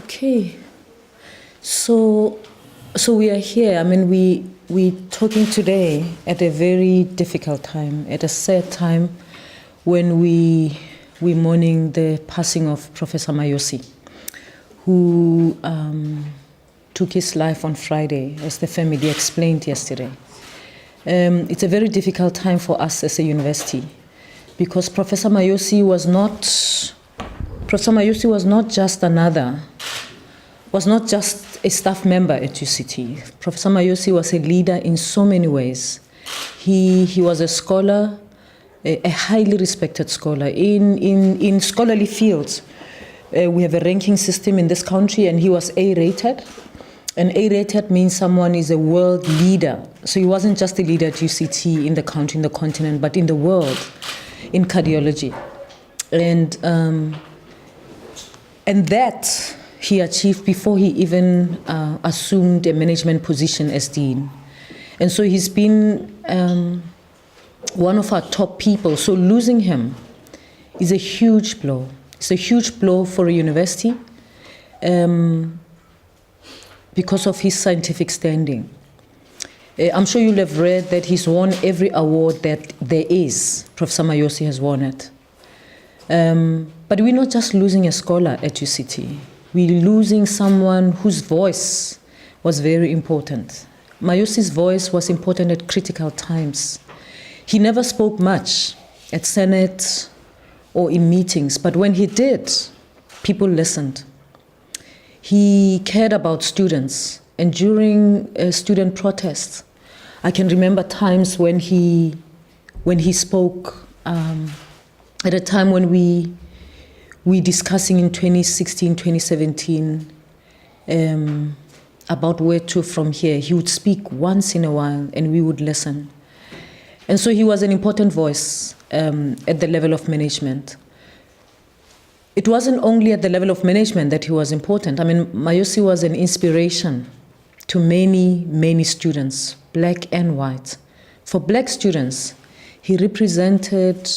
Okay, so we are here. I mean, we're talking today at a very difficult time, at a sad time, when we're mourning the passing of Professor Mayo, who took his life on Friday, as the family explained yesterday. It's a very difficult time for us as a university, because Professor Mayo was not just a staff member at UCT. Professor Mayo was a leader in so many ways. He was a scholar, a highly respected scholar. In scholarly fields, we have a ranking system in this country, and he was A-rated. And A-rated means someone is a world leader. So he wasn't just a leader at UCT in the country, in the continent, but in the world, in cardiology. And that he achieved before he even assumed a management position as dean. And so he's been one of our top people. So losing him is a huge blow. It's a huge blow for a university because of his scientific standing. I'm sure you'll have read that he's won every award that there is. Professor Mayo has won it. But we're not just losing a scholar at UCT. We're losing someone whose voice was very important. Mayosi's voice was important at critical times. He never spoke much at Senate or in meetings, but when he did, people listened. He cared about students, and during student protests, I can remember times when he spoke at a time when we discussing in 2016, 2017 about where to from here. He would speak once in a while and we would listen. And so he was an important voice at the level of management. It wasn't only at the level of management that he was important. I mean, Mayosi was an inspiration to many, many students, black and white. For black students, he represented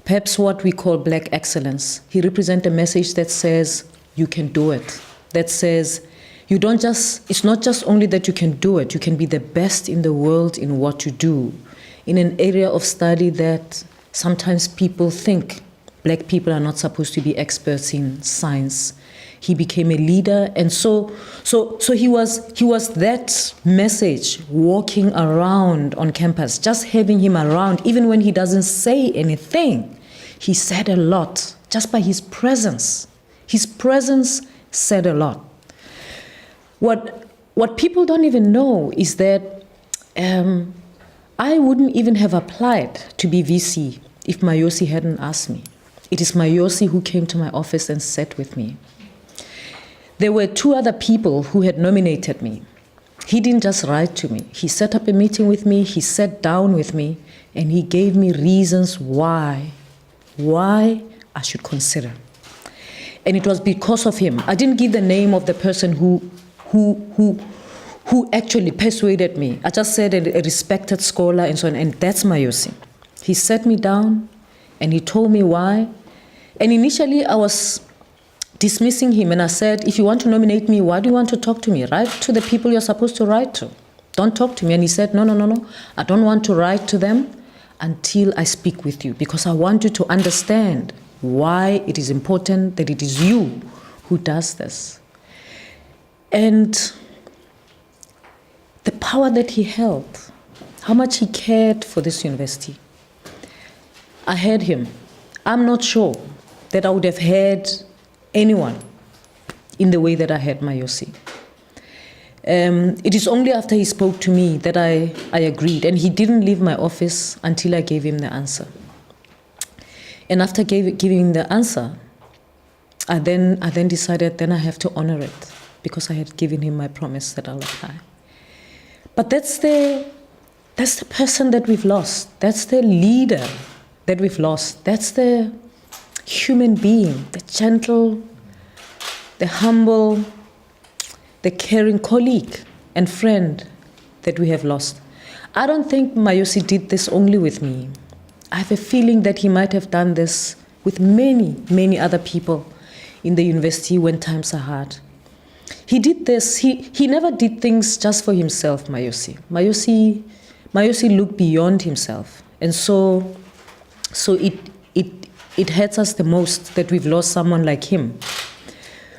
perhaps what we call black excellence. He represented a message that says, you can do it. That says, it's not just only that you can do it, you can be the best in the world in what you do, in an area of study that sometimes people think black people are not supposed to be experts in science. He became a leader, and so he was that message walking around on campus, just having him around, even when he doesn't say anything. He said a lot, just by his presence. His presence said a lot. What people don't even know is that I wouldn't even have applied to be VC if Mayosi hadn't asked me. It is Mayosi who came to my office and sat with me. There were two other people who had nominated me. He didn't just write to me. He set up a meeting with me, he sat down with me, and he gave me reasons why I should consider. And it was because of him. I didn't give the name of the person who actually persuaded me. I just said a respected scholar and so on, and that's Mayosi. He sat me down and he told me why. And initially I was dismissing him, and I said, if you want to nominate me, why do you want to talk to me? Write to the people you're supposed to write to. Don't talk to me. And he said, no, I don't want to write to them until I speak with you, because I want you to understand why it is important that it is you who does this. And the power that he held, how much he cared for this university. I heard him. I'm not sure that I would have heard anyone in the way that I had Mayosi. It is only after he spoke to me that I agreed, and he didn't leave my office until I gave him the answer. And after giving him the answer, I then decided then I have to honor it, because I had given him my promise that I'll apply. But that's the person that we've lost. That's the leader that we've lost. That's the human being, the gentle, the humble, the caring colleague and friend that we have lost. I don't think Mayosi did this only with me. I have a feeling that he might have done this with many, many other people in the university when times are hard. He did this, he never did things just for himself, Mayosi. Mayosi looked beyond himself. And so it hurts us the most that we've lost someone like him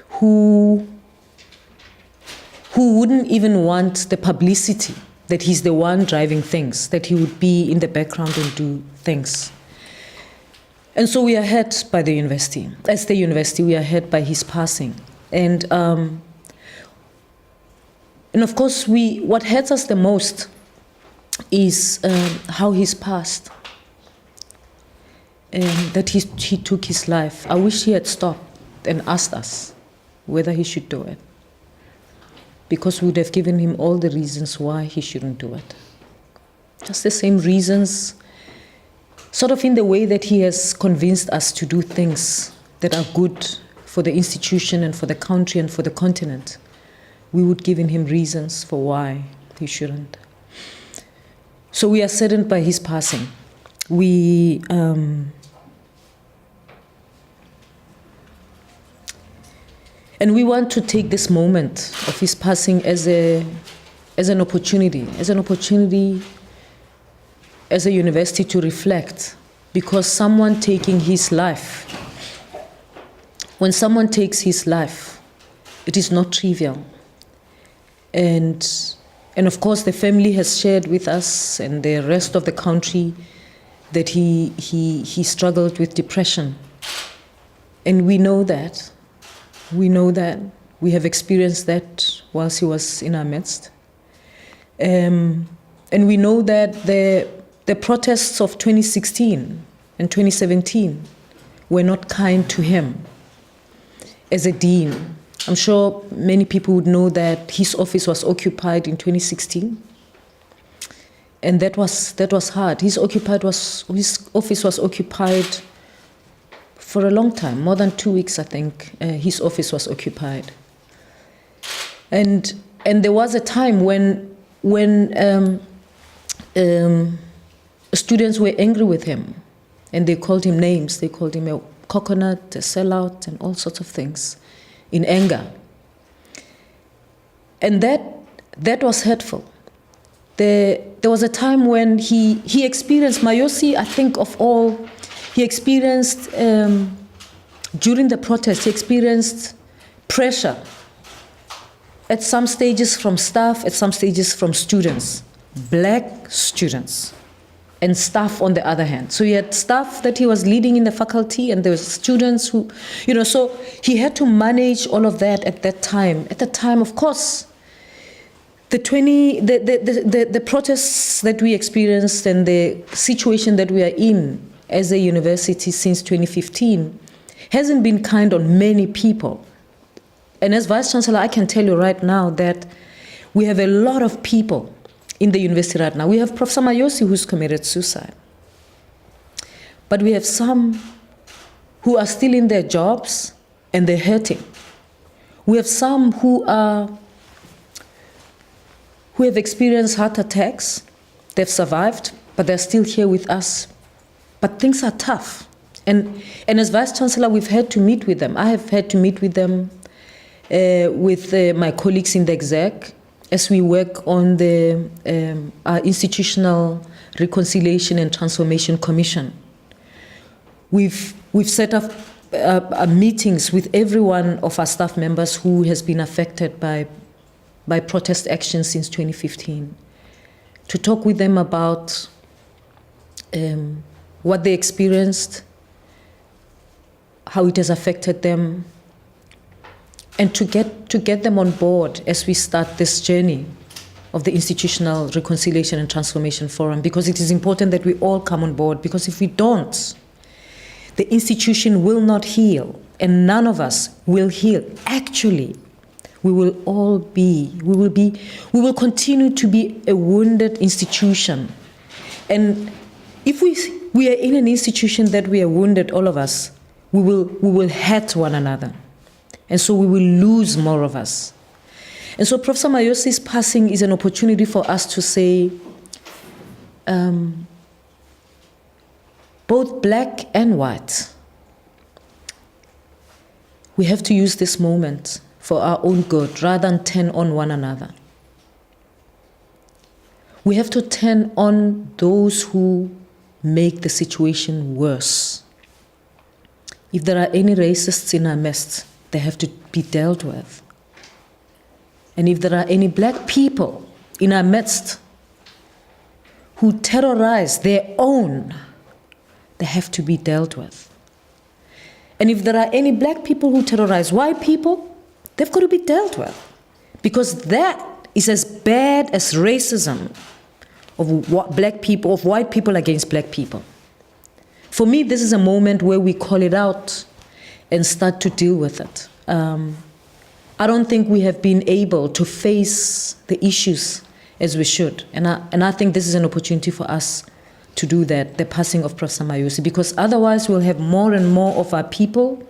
who wouldn't even want the publicity that he's the one driving things, that he would be in the background and do things. And so we are hurt by the university. As the university, we are hurt by his passing. And of course, what hurts us the most is how he's passed. And that he took his life. I wish he had stopped and asked us whether he should do it, because we would have given him all the reasons why he shouldn't do it. Just the same reasons, sort of in the way that he has convinced us to do things that are good for the institution and for the country and for the continent. We would give him reasons for why he shouldn't. So we are saddened by his passing. And we want to take this moment of his passing as an opportunity as a university to reflect, because someone taking his life, when someone takes his life, it is not trivial. And of course the family has shared with us and the rest of the country that he struggled with depression. And we know that. We have experienced that whilst he was in our midst. And we know that the protests of 2016 and 2017 were not kind to him as a dean. I'm sure many people would know that his office was occupied in 2016. And that was hard. His office was occupied for a long time, more than 2 weeks, I think. His office was occupied, and there was a time when students were angry with him, and they called him names. They called him a coconut, a sellout, and all sorts of things, in anger. And that was hurtful. There was a time when he experienced, Mayosi, I think of all, he experienced, during the protest, he experienced pressure at some stages from staff, at some stages from students, black students, and staff on the other hand. So he had staff that he was leading in the faculty, and there were students who, so he had to manage all of that at that time. At that time, of course, the protests that we experienced and the situation that we are in as a university since 2015 hasn't been kind on many people. And as Vice-Chancellor, I can tell you right now that we have a lot of people in the university right now. We have Professor Mayosi who's committed suicide. But we have some who are still in their jobs and they're hurting. We have some who have experienced heart attacks. They've survived, but they're still here with us. But things are tough. And as Vice-Chancellor, we've had to meet with them. I have had to meet with them, with my colleagues in the exec, as we work on our Institutional Reconciliation and Transformation Commission. We've set up meetings with every one of our staff members who has been affected by protest action since 2015, to talk with them about what they experienced, how it has affected them, and to get them on board as we start this journey of the Institutional Reconciliation and Transformation Forum, because it is important that we all come on board, because if we don't, the institution will not heal, and none of us will heal. Actually, we will continue to be a wounded institution. And if we are in an institution that we are wounded, all of us, we will hurt one another. And so we will lose more of us. And so Professor Mayosi's passing is an opportunity for us to say, both black and white, we have to use this moment for our own good rather than turn on one another. We have to turn on those who make the situation worse. If there are any racists in our midst, they have to be dealt with. And if there are any black people in our midst who terrorize their own, they have to be dealt with. And if there are any black people who terrorize white people, they've got to be dealt with. Because that is as bad as racism of white people against black people. For me, this is a moment where we call it out and start to deal with it. I don't think we have been able to face the issues as we should. And I think this is an opportunity for us to do that, the passing of Professor Mayosi, because otherwise we'll have more and more of our people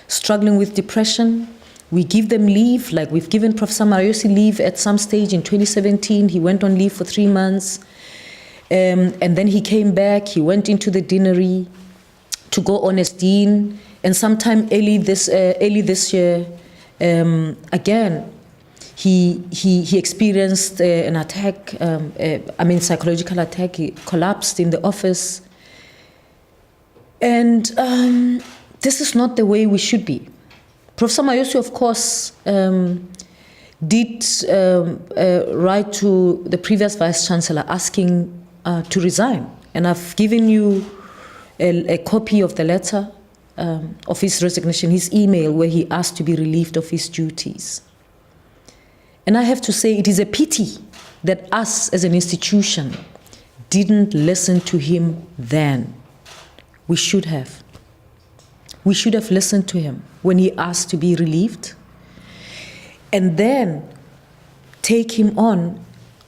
struggling with depression. We give them leave, like we've given Professor Mayosi leave at some stage in 2017. He went on leave for 3 months. And then he came back, he went into the deanery to go on as dean. And sometime early this year, again, he experienced an attack, psychological attack. He collapsed in the office. And this is not the way we should be. Professor Mayosi, of course, did write to the previous Vice-Chancellor asking to resign. And I've given you a copy of the letter of his resignation, his email, where he asked to be relieved of his duties. And I have to say, it is a pity that us as an institution didn't listen to him then. We should have. We should have listened to him when he asked to be relieved, and then take him on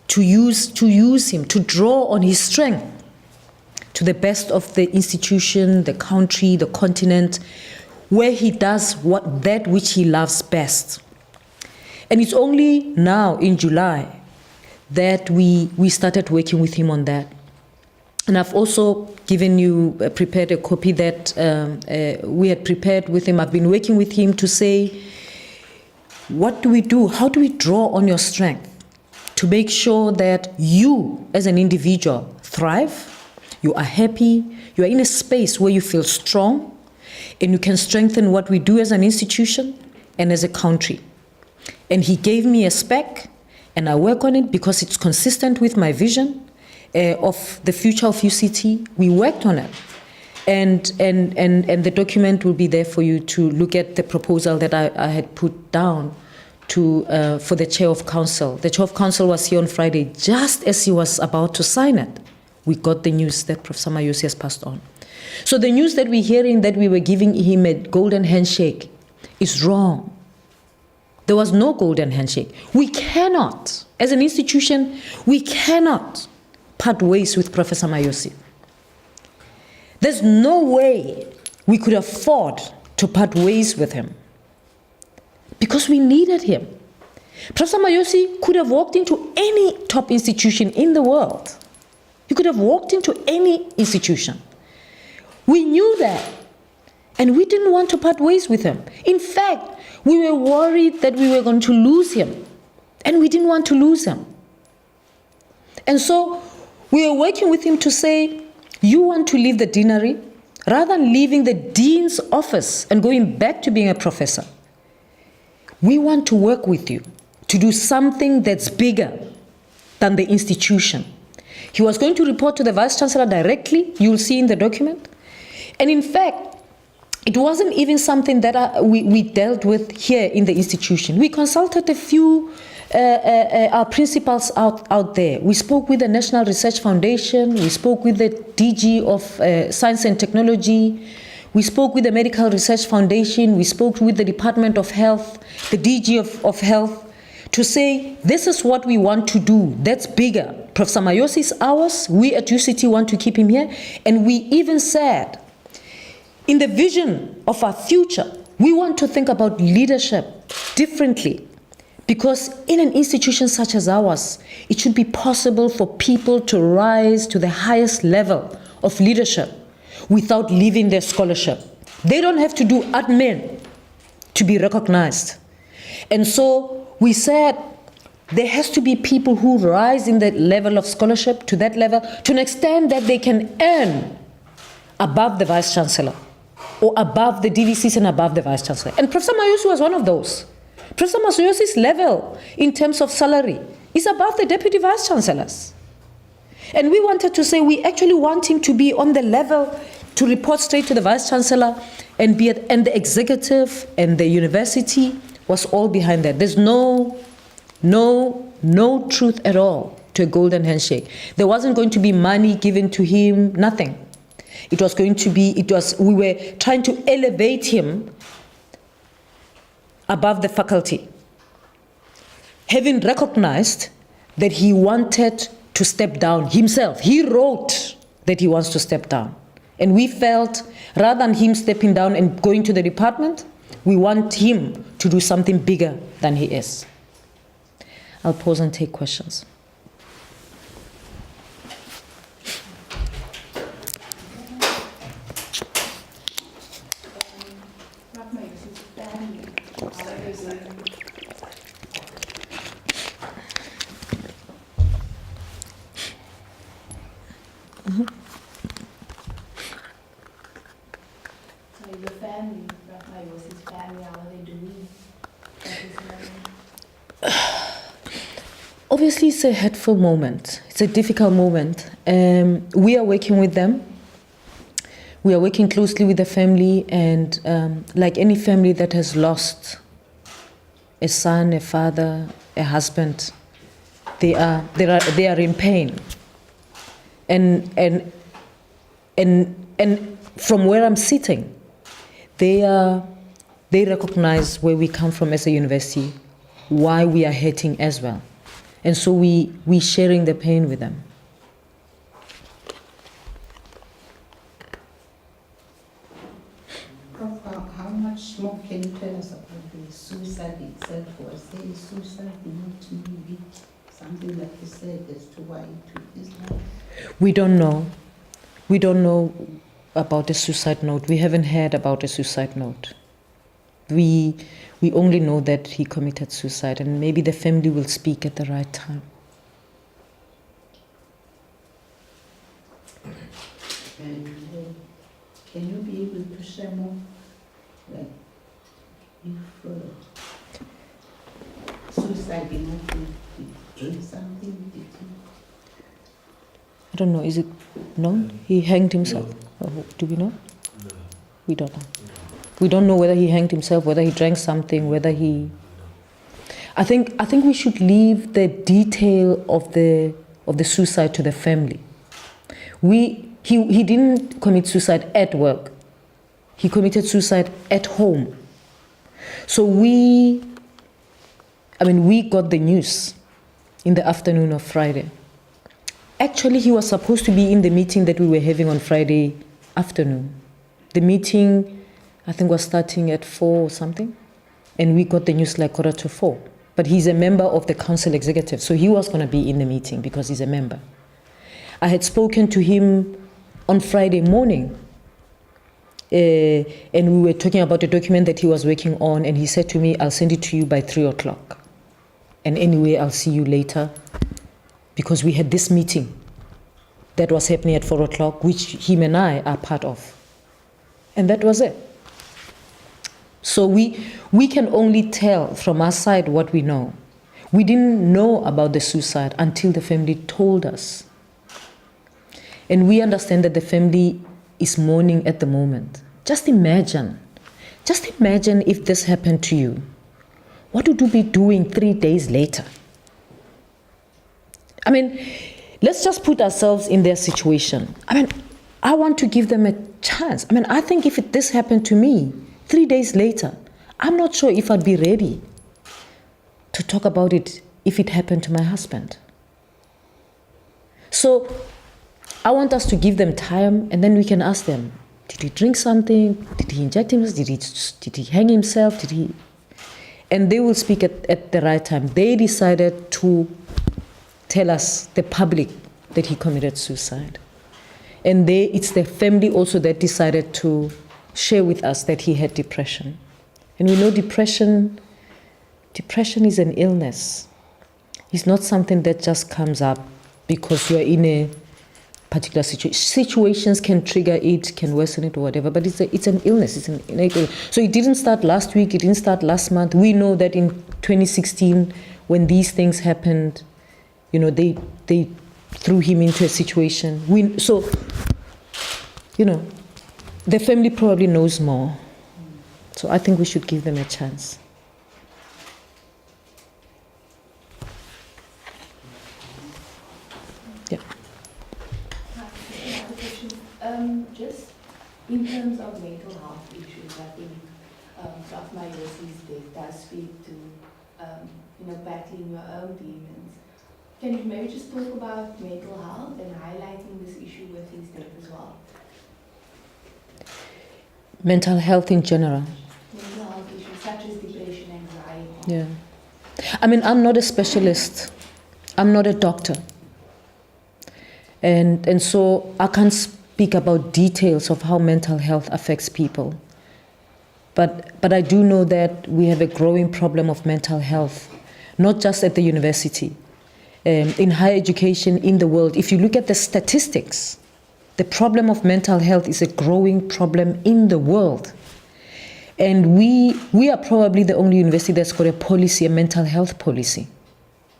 to use him, to draw on his strength to the best of the institution, the country, the continent, where he does that which he loves best. And it's only now in July that we started working with him on that. And I've also given you, prepared a copy that we had prepared with him. I've been working with him to say, what do we do? How do we draw on your strength to make sure that you as an individual thrive, you are happy, you are in a space where you feel strong, and you can strengthen what we do as an institution and as a country. And he gave me a spec, and I work on it because it's consistent with my vision of the future of UCT. We worked on it. And the document will be there for you to look at, the proposal that I had put down for the Chair of Council. The Chair of Council was here on Friday. Just as he was about to sign it, we got the news that Professor Mayosi has passed on. So the news that we're hearing, that we were giving him a golden handshake, is wrong. There was no golden handshake. We cannot, as an institution, we cannot part ways with Professor Mayosi. There's no way we could afford to part ways with him because we needed him. Professor Mayosi could have walked into any top institution in the world. He could have walked into any institution. We knew that, and we didn't want to part ways with him. In fact, we were worried that we were going to lose him, and we didn't want to lose him. And so we were working with him to say, you want to leave the deanery rather than leaving the dean's office and going back to being a professor. We want to work with you to do something that's bigger than the institution. He was going to report to the Vice-Chancellor directly, you'll see in the document. And in fact, it wasn't even something that we dealt with here in the institution. We consulted a few our principals out there. We spoke with the National Research Foundation. We spoke with the DG of Science and Technology. We spoke with the Medical Research Foundation. We spoke with the Department of Health, the DG of Health, to say, this is what we want to do. That's bigger. Professor Mayosi is ours. We at UCT want to keep him here. And we even said, in the vision of our future, we want to think about leadership differently. Because in an institution such as ours, it should be possible for people to rise to the highest level of leadership without leaving their scholarship. They don't have to do admin to be recognized. And so we said there has to be people who rise in the level of scholarship to that level to an extent that they can earn above the Vice-Chancellor or above the DVCs and above the Vice-Chancellor. And Professor Mayosi was one of those. Professor Mayosi's level in terms of salary is above the Deputy Vice-Chancellors. And we wanted to say we actually want him to be on the level to report straight to the Vice-Chancellor and the executive and the university was all behind that. There's no truth at all to a golden handshake. There wasn't going to be money given to him, nothing. It was going to be, we were trying to elevate him above the faculty, having recognized that he wanted to step down himself. He wrote that he wants to step down. And we felt, rather than him stepping down and going to the department, we want him to do something bigger than he is. I'll pause and take questions. Obviously, it's a hurtful moment. It's a difficult moment. We are working with them. We are working closely with the family, and like any family that has lost a son, a father, a husband, they are in pain. And from where I'm sitting, they recognize where we come from as a university, why we are hurting as well. And so we sharing the pain with them. Prof, how much more can you tell us about the suicide itself? Was there a suicide, not maybe something like you said as to why he took his life? We don't know. We don't know about a suicide note. We haven't heard about a suicide note. We only know that he committed suicide, and maybe the family will speak at the right time. And can you be able to share more? Like, if suicide, did he drink something? Did he? I don't know. Is it no? He hanged himself. No. Do we know? No. We don't know. We don't know whether he hanged himself, whether he drank something, whether he. I think we should leave the detail of the suicide to the family. He didn't commit suicide at work. He committed suicide at home. So we got the news in the afternoon of Friday. Actually, he was supposed to be in the meeting that we were having on Friday afternoon. The meeting, I think, was starting at 4 or something, and we got the news like 4:15. But he's a member of the council executive, so he was going to be in the meeting because he's a member. I had spoken to him on Friday morning, and we were talking about a document that he was working on, and he said to me, I'll send it to you by 3 o'clock. And anyway, I'll see you later, because we had this meeting that was happening at 4 o'clock, which him and I are part of. And that was it. So we can only tell from our side what we know. We didn't know about the suicide until the family told us. And we understand that the family is mourning at the moment. Just imagine if this happened to you. What would you be doing 3 days later? I mean, let's just put ourselves in their situation. I mean, I want to give them a chance. I mean, I think if this happened to me 3 days later, I'm not sure if I'd be ready to talk about it if it happened to my husband. So I want us to give them time, and then we can ask them, did he drink something? Did he inject himself? Did he hang himself? And they will speak at the right time. They decided to tell us, the public, that he committed suicide. And it's the family also that decided to share with us that he had depression. And we know depression is an illness. It's not something that just comes up because you're in a particular situation. Situations can trigger it, can worsen it or whatever, but it's an illness. It's an innate illness. So it didn't start last week, it didn't start last month. We know that in 2016, when these things happened, they threw him into a situation. The family probably knows more. So I think we should give them a chance. Yeah. Just in terms of mental health issues, I think Prof. Mayosi's death does speak to battling your own demons. Can you maybe just talk about mental health and highlighting this issue with his death as well? Mental health in general. Mental health issues such as depression, anxiety. Yeah. I mean, I'm not a specialist. I'm not a doctor. And so I can't speak about details of how mental health affects people. But I do know that we have a growing problem of mental health, not just at the university. In higher education in the world, if you look at the statistics, the problem of mental health is a growing problem in the world. And we are probably the only university that's got a mental health policy.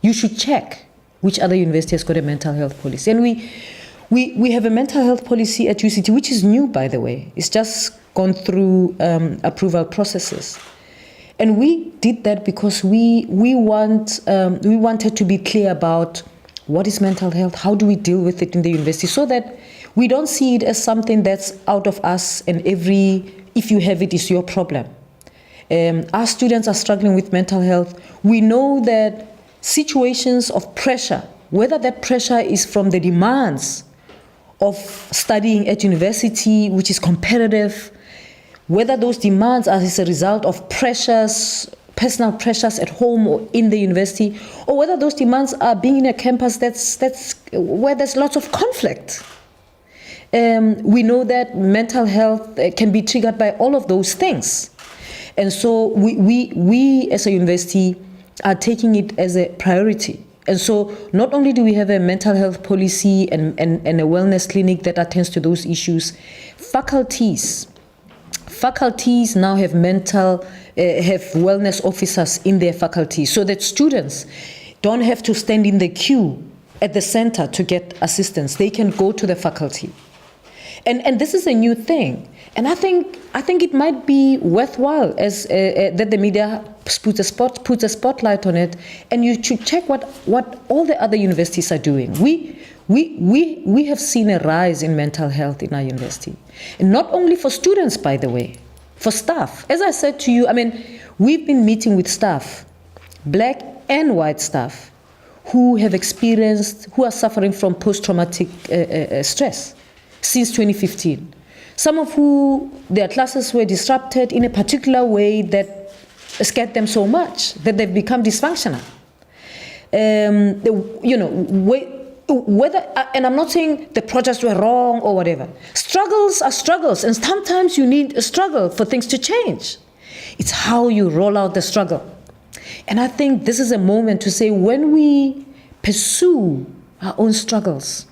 You should check which other university has got a mental health policy. And we have a mental health policy at UCT, which is new, by the way. It's just gone through approval processes. And we did that because we wanted to be clear about what is mental health, how do we deal with it in the university, so that we don't see it as something that's out of us and if you have it, it's your problem. Our students are struggling with mental health. We know that situations of pressure, whether that pressure is from the demands of studying at university, which is competitive, whether those demands are as a result of pressures, personal pressures at home or in the university, or whether those demands are being in a campus that's where there's lots of conflict. We know that mental health can be triggered by all of those things. And so we as a university are taking it as a priority. And so not only do we have a mental health policy and a wellness clinic that attends to those issues, faculties now have have wellness officers in their faculty, so that students don't have to stand in the queue at the center to get assistance. They can go to the faculty. And this is a new thing. And I think it might be worthwhile as that the media puts a spotlight on it, and you should check what all the other universities are doing. We have seen a rise in mental health in our university. And not only for students, by the way, for staff. As I said to you, I mean, we've been meeting with staff, black and white staff, who are suffering from post-traumatic stress since 2015. Some of their classes were disrupted in a particular way that scared them so much that they've become dysfunctional. Whether, and I'm not saying the projects were wrong or whatever. Struggles are struggles, and sometimes you need a struggle for things to change. It's how you roll out the struggle. And I think this is a moment to say, when we pursue our own struggles,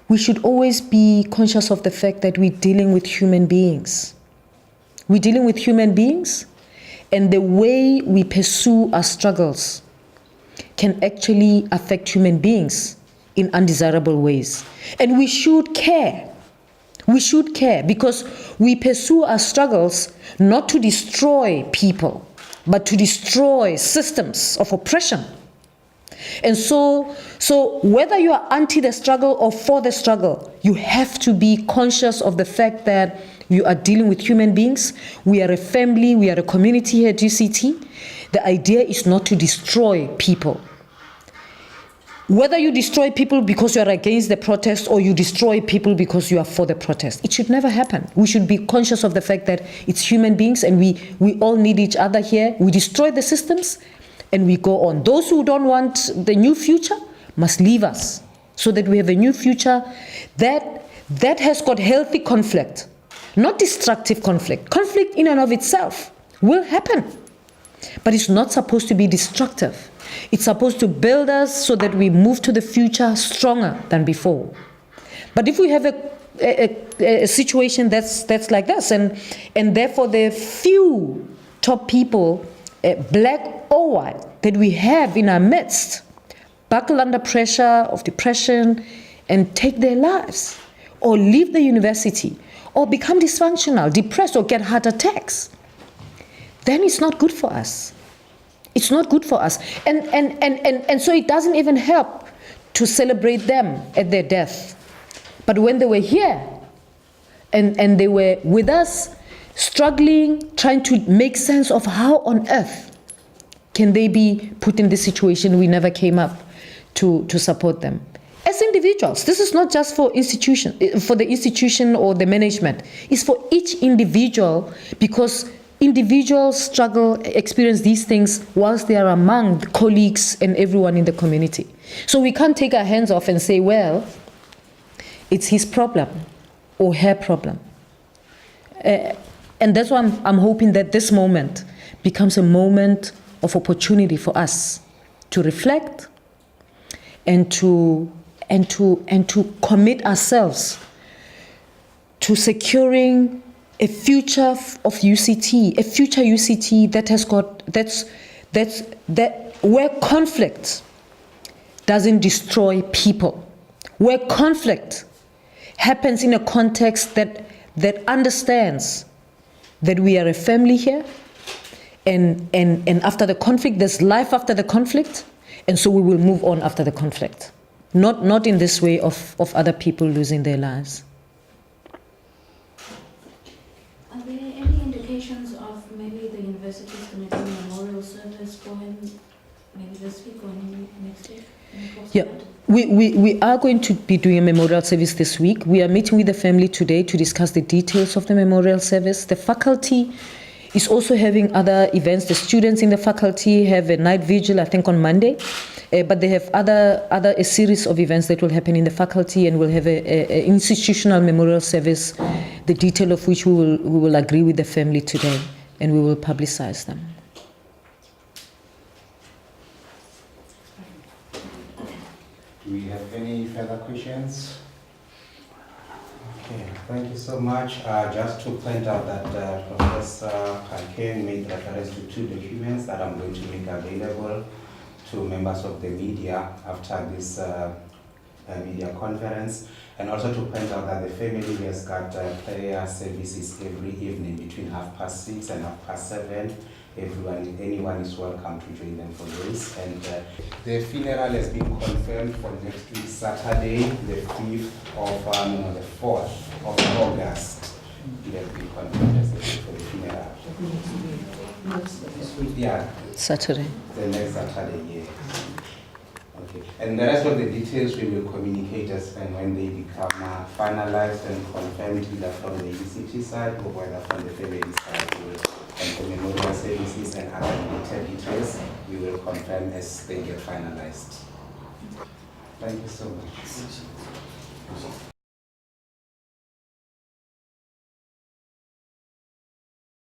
we should always be conscious of the fact that we're dealing with human beings. We're dealing with human beings, and the way we pursue our struggles can actually affect human beings in undesirable ways. And we should care. We should care, because we pursue our struggles not to destroy people, but to destroy systems of oppression. And so whether you are anti the struggle or for the struggle, you have to be conscious of the fact that you are dealing with human beings. We are a family, we are a community here at UCT. The idea is not to destroy people. Whether you destroy people because you are against the protest or you destroy people because you are for the protest, it should never happen. We should be conscious of the fact that it's human beings, and we all need each other here. We destroy the systems and we go on. Those who don't want the new future must leave us, so that we have a new future that has got healthy conflict, not destructive conflict. Conflict in and of itself will happen, but it's not supposed to be destructive. It's supposed to build us so that we move to the future stronger than before. But if we have a situation that's like this, and therefore the few top people, black or white, that we have in our midst, buckle under pressure of depression and take their lives, or leave the university, or become dysfunctional, depressed, or get heart attacks, then it's not good for us. It's not good for us. And so it doesn't even help to celebrate them at their death. But when they were here, and they were with us, struggling, trying to make sense of how on earth can they be put in this situation, we never came up to support them. As individuals, this is not just for the institution or the management. It's for each individual, because individuals struggle, experience these things whilst they are among the colleagues and everyone in the community. So we can't take our hands off and say, well, it's his problem or her problem. And that's why I'm hoping that this moment becomes a moment of opportunity for us to reflect and to commit ourselves to securing a future of UCT, a future UCT that has got that where conflict doesn't destroy people, where conflict happens in a context that understands that we are a family here, and after the conflict, there's life after the conflict, and so we will move on after the conflict. Not in this way of other people losing their lives. Are there any indications of maybe the university's going to do a memorial service going maybe this week or next week? Yeah, we are going to be doing a memorial service this week. We are meeting with the family today to discuss the details of the memorial service. The faculty is also having other events. The students in the faculty have a night vigil, I think, on Monday. But they have a series of events that will happen in the faculty, and we'll have a institutional memorial service, the detail of which we will agree with the family today, and we will publicize them. Do we have any further questions? Okay, thank you so much. Just to point out that Professor Phakeng made reference to 2 documents that I'm going to make available to members of the media after this media conference, and also to point out that the family has got prayer services every evening between 6:30 and 7:30. Anyone is welcome to join them for this. And the funeral has been confirmed for next week, Saturday, the 4th of August. It has been confirmed as a date for the funeral. Yeah. Saturday. The next Saturday, yeah. Okay. And the rest of the details we will communicate as and when they become finalized and confirmed, either from the UCT side or whether from the family side. And the memorial services and other related details, we will confirm as they get finalized. Thank you so much.